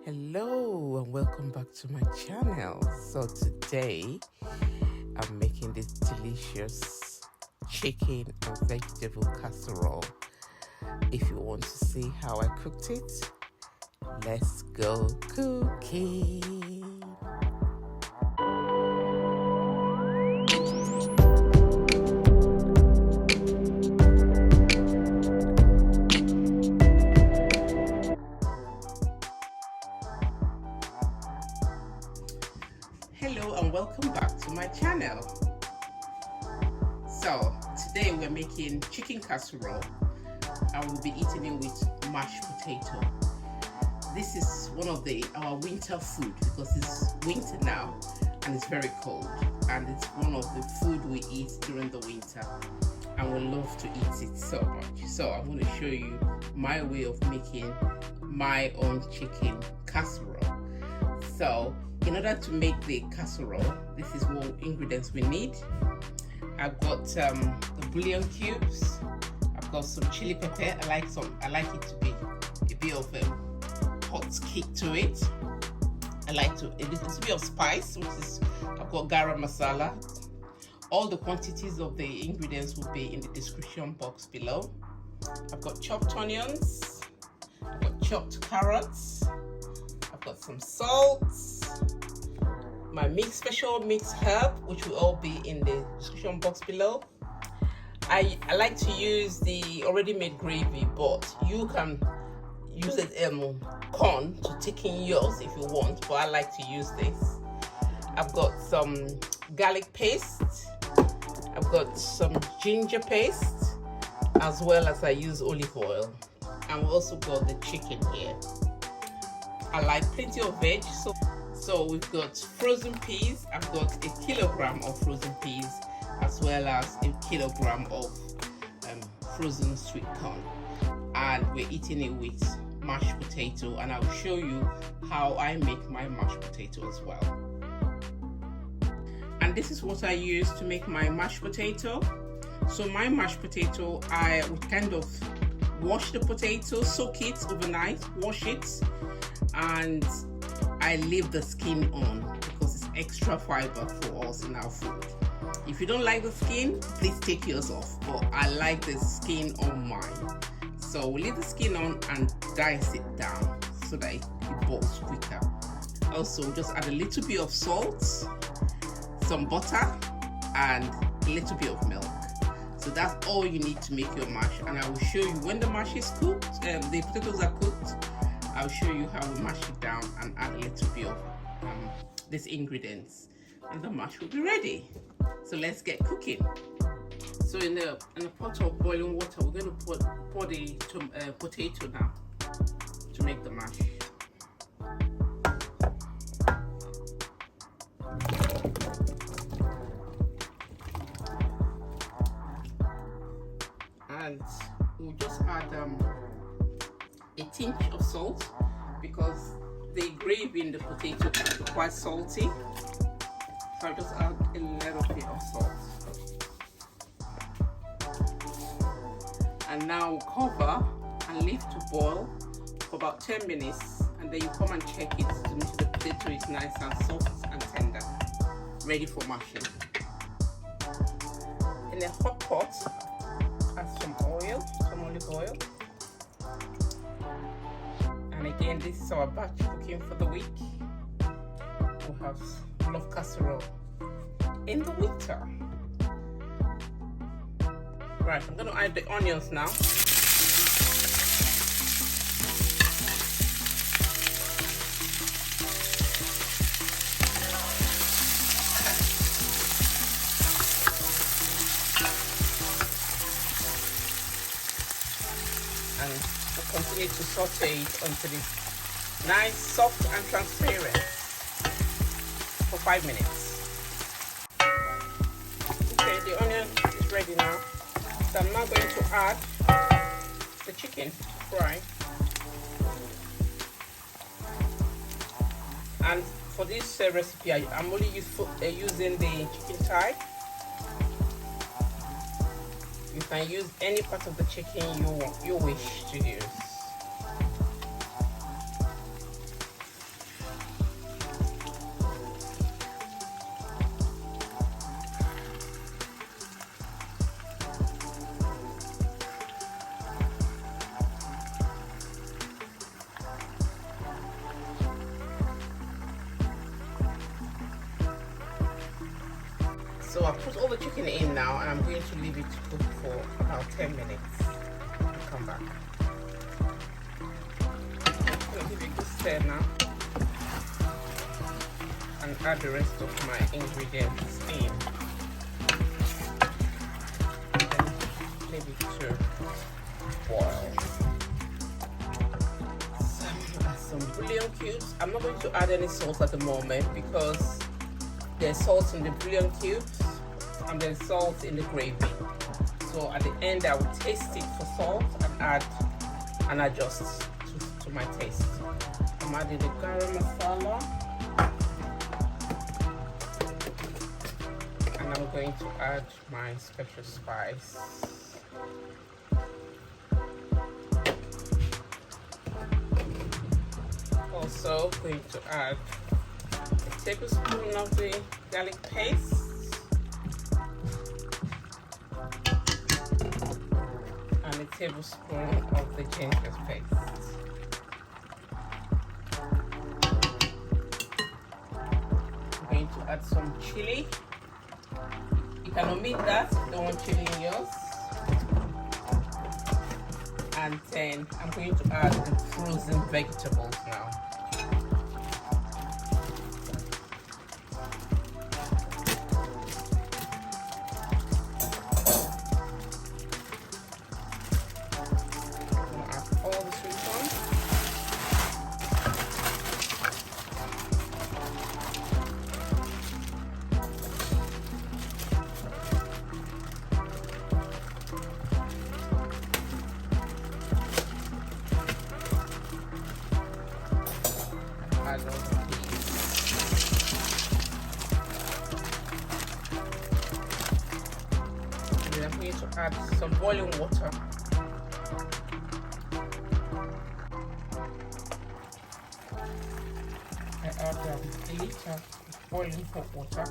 Hello and welcome back to my channel. So today I'm making this delicious chicken and vegetable casserole. If you want to see how I cooked it, let's go cooking. Hello and welcome back to my channel. So today we're making chicken casserole and we'll be eating it with mashed potato. This is one of our winter food because it's winter now and it's very cold, and it's one of the food we eat during the winter and we love to eat it so much. So I'm going to show you my way of making my own chicken casserole. So in order to make the casserole, this is what ingredients we need. I've got the bullion cubes. I've got some chili pepper. I like it to be a bit of a hot kick to it. I like a little bit of spice, which is I've got garam masala. All the quantities of the ingredients will be in the description box below. I've got chopped onions. I've got chopped carrots. I've got some salt. My special mixed herb, which will all be in the description box below. I like to use the already made gravy, but you can use it corn to thicken yours if you want, but I like to use this. I've got some garlic paste. I've got some ginger paste, as well as I use olive oil. And we also got the chicken here. I like plenty of veg, so we've got frozen peas. I've got a kilogram of frozen peas, as well as a kilogram of frozen sweet corn, and we're eating it with mashed potato, and I'll show you how I make my mashed potato as well. And this is what I use to make my mashed potato. So my mashed potato, I would kind of wash the potato, soak it overnight, wash it, and I leave the skin on because it's extra fiber for us in our food. If you don't like the skin, please take yours off, but I like the skin on mine. So we leave the skin on and dice it down so that it boils quicker. Also, just add a little bit of salt, some butter, and a little bit of milk. So that's all you need to make your mash, and I will show you when the mash is cooked, the potatoes are cooked. I'll show you how we mash it down and add a little bit of these ingredients, and the mash will be ready. So let's get cooking. So in a pot of boiling water, we're going to pour the potato now to make the mash. And we'll just add a tinge of salt because the gravy in the potato is quite salty. So I'll just add a little bit of salt. And now cover and leave to boil for about 10 minutes, and then you come and check it to make sure the potato is nice and soft and tender, ready for mashing. In a hot pot, add some oil, some olive oil. And again, this is our batch cooking for the week. We'll have love casserole in the winter. Right, I'm going to add the onions now. And we'll continue to saute it until it's nice, soft and transparent for 5 minutes. Okay, the onion is ready now. So I'm now going to add the chicken to fry. And for this recipe, I'm only using the chicken thigh. You can use any part of the chicken you wish to use. So I put all the chicken in now, and I'm going to leave it to cook for about 10 minutes. I'll come back. I'm going to give it a good stir now and add the rest of my ingredients in. Then leave it to boil. Some bouillon cubes. I'm not going to add any salt at the moment because there's salt in the bouillon cubes and there's salt in the gravy. So at the end I will taste it for salt and add and adjust to my taste. I'm adding the garam masala and I'm going to add my special spice. Also going to add a tablespoon of the garlic paste and a tablespoon of the ginger paste. I'm going to add some chilli. You can omit that if you don't want chilli in yours. And then I'm going to add the frozen vegetables now. I'm going to add some boiling water. I add a litre boiling hot water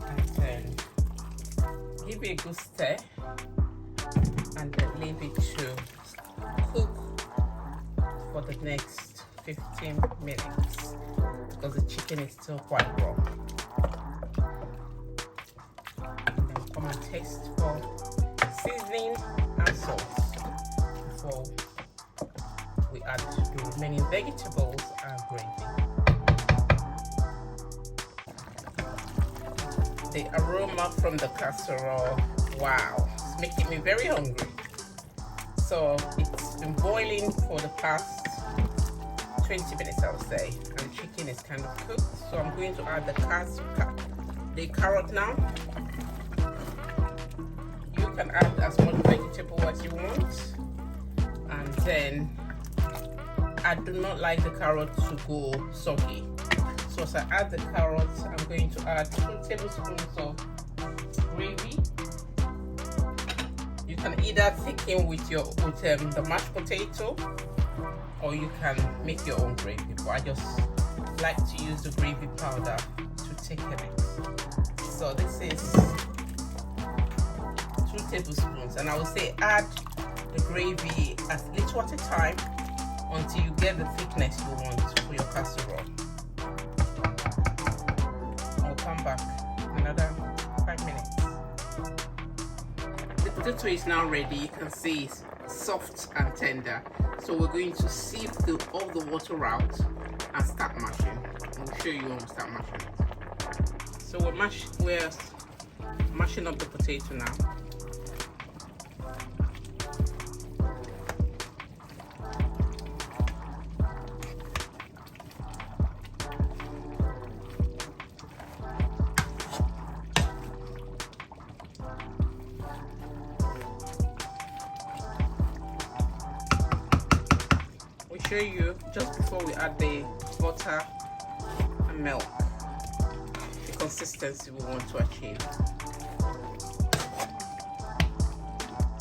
and then give it a good stir and then leave it to cook for the next 15 minutes because the chicken is still quite raw. And then come and taste for seasoning and salt before we add the remaining vegetables and gravy. The aroma from the casserole, wow, it's making me very hungry. So it's been boiling for the past 20 minutes, I would say, and the chicken is kind of cooked. So I'm going to add the carrot now. You can add as much vegetable as you want, and then I do not like the carrot to go soggy. So as I add the carrots, I'm going to add 2 tablespoons of gravy. You can either thicken with the mashed potato, or you can make your own gravy, but I just like to use the gravy powder to thicken it. So this is 2 tablespoons, and I will say add the gravy as little at a time until you get the thickness you want for your casserole. I'll come back another 5 minutes. The potato is now ready. You can see it's soft and tender. So we're going to sieve all the water out and start mashing. I'll show you when we start mashing. So we're mashing up the potato now. Show you just before we add the butter and milk the consistency we want to achieve.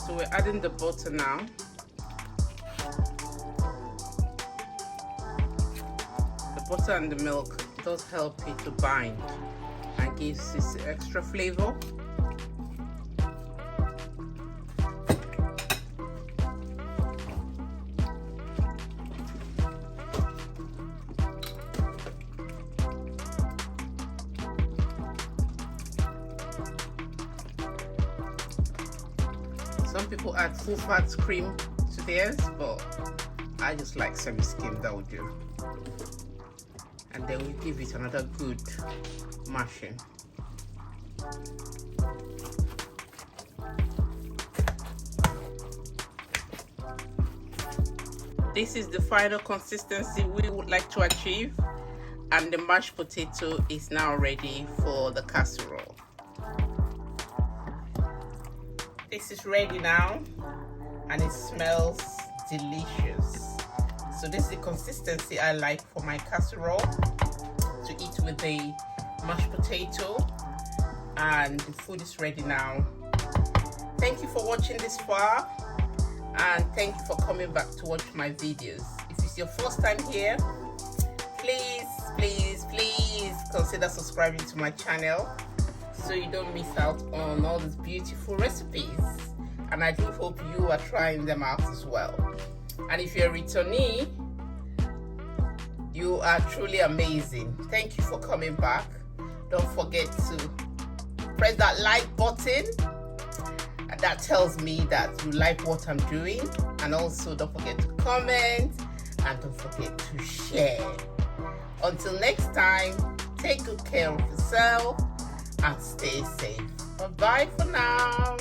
So we're adding the butter now. The butter and the milk does help it to bind and gives this extra flavor. Some people add full fat cream to theirs, but I just like semi-skim. That would do. And then we give it another good mashing. This is the final consistency we would like to achieve, and the mashed potato is now ready for the casserole. This is ready now and it smells delicious. So this is the consistency I like for my casserole to eat with the mashed potato, and the food is ready now. Thank you for watching this far, and thank you for coming back to watch my videos. If it's your first time here, please consider subscribing to my channel so you don't miss out on all these beautiful recipes, and I do hope you are trying them out as well. And if you're a returnee, you are truly amazing. Thank you for coming back. Don't forget to press that like button. That tells me that you like what I'm doing. And also don't forget to comment and don't forget to share. Until next time, take good care of yourself and stay safe. Bye-bye for now.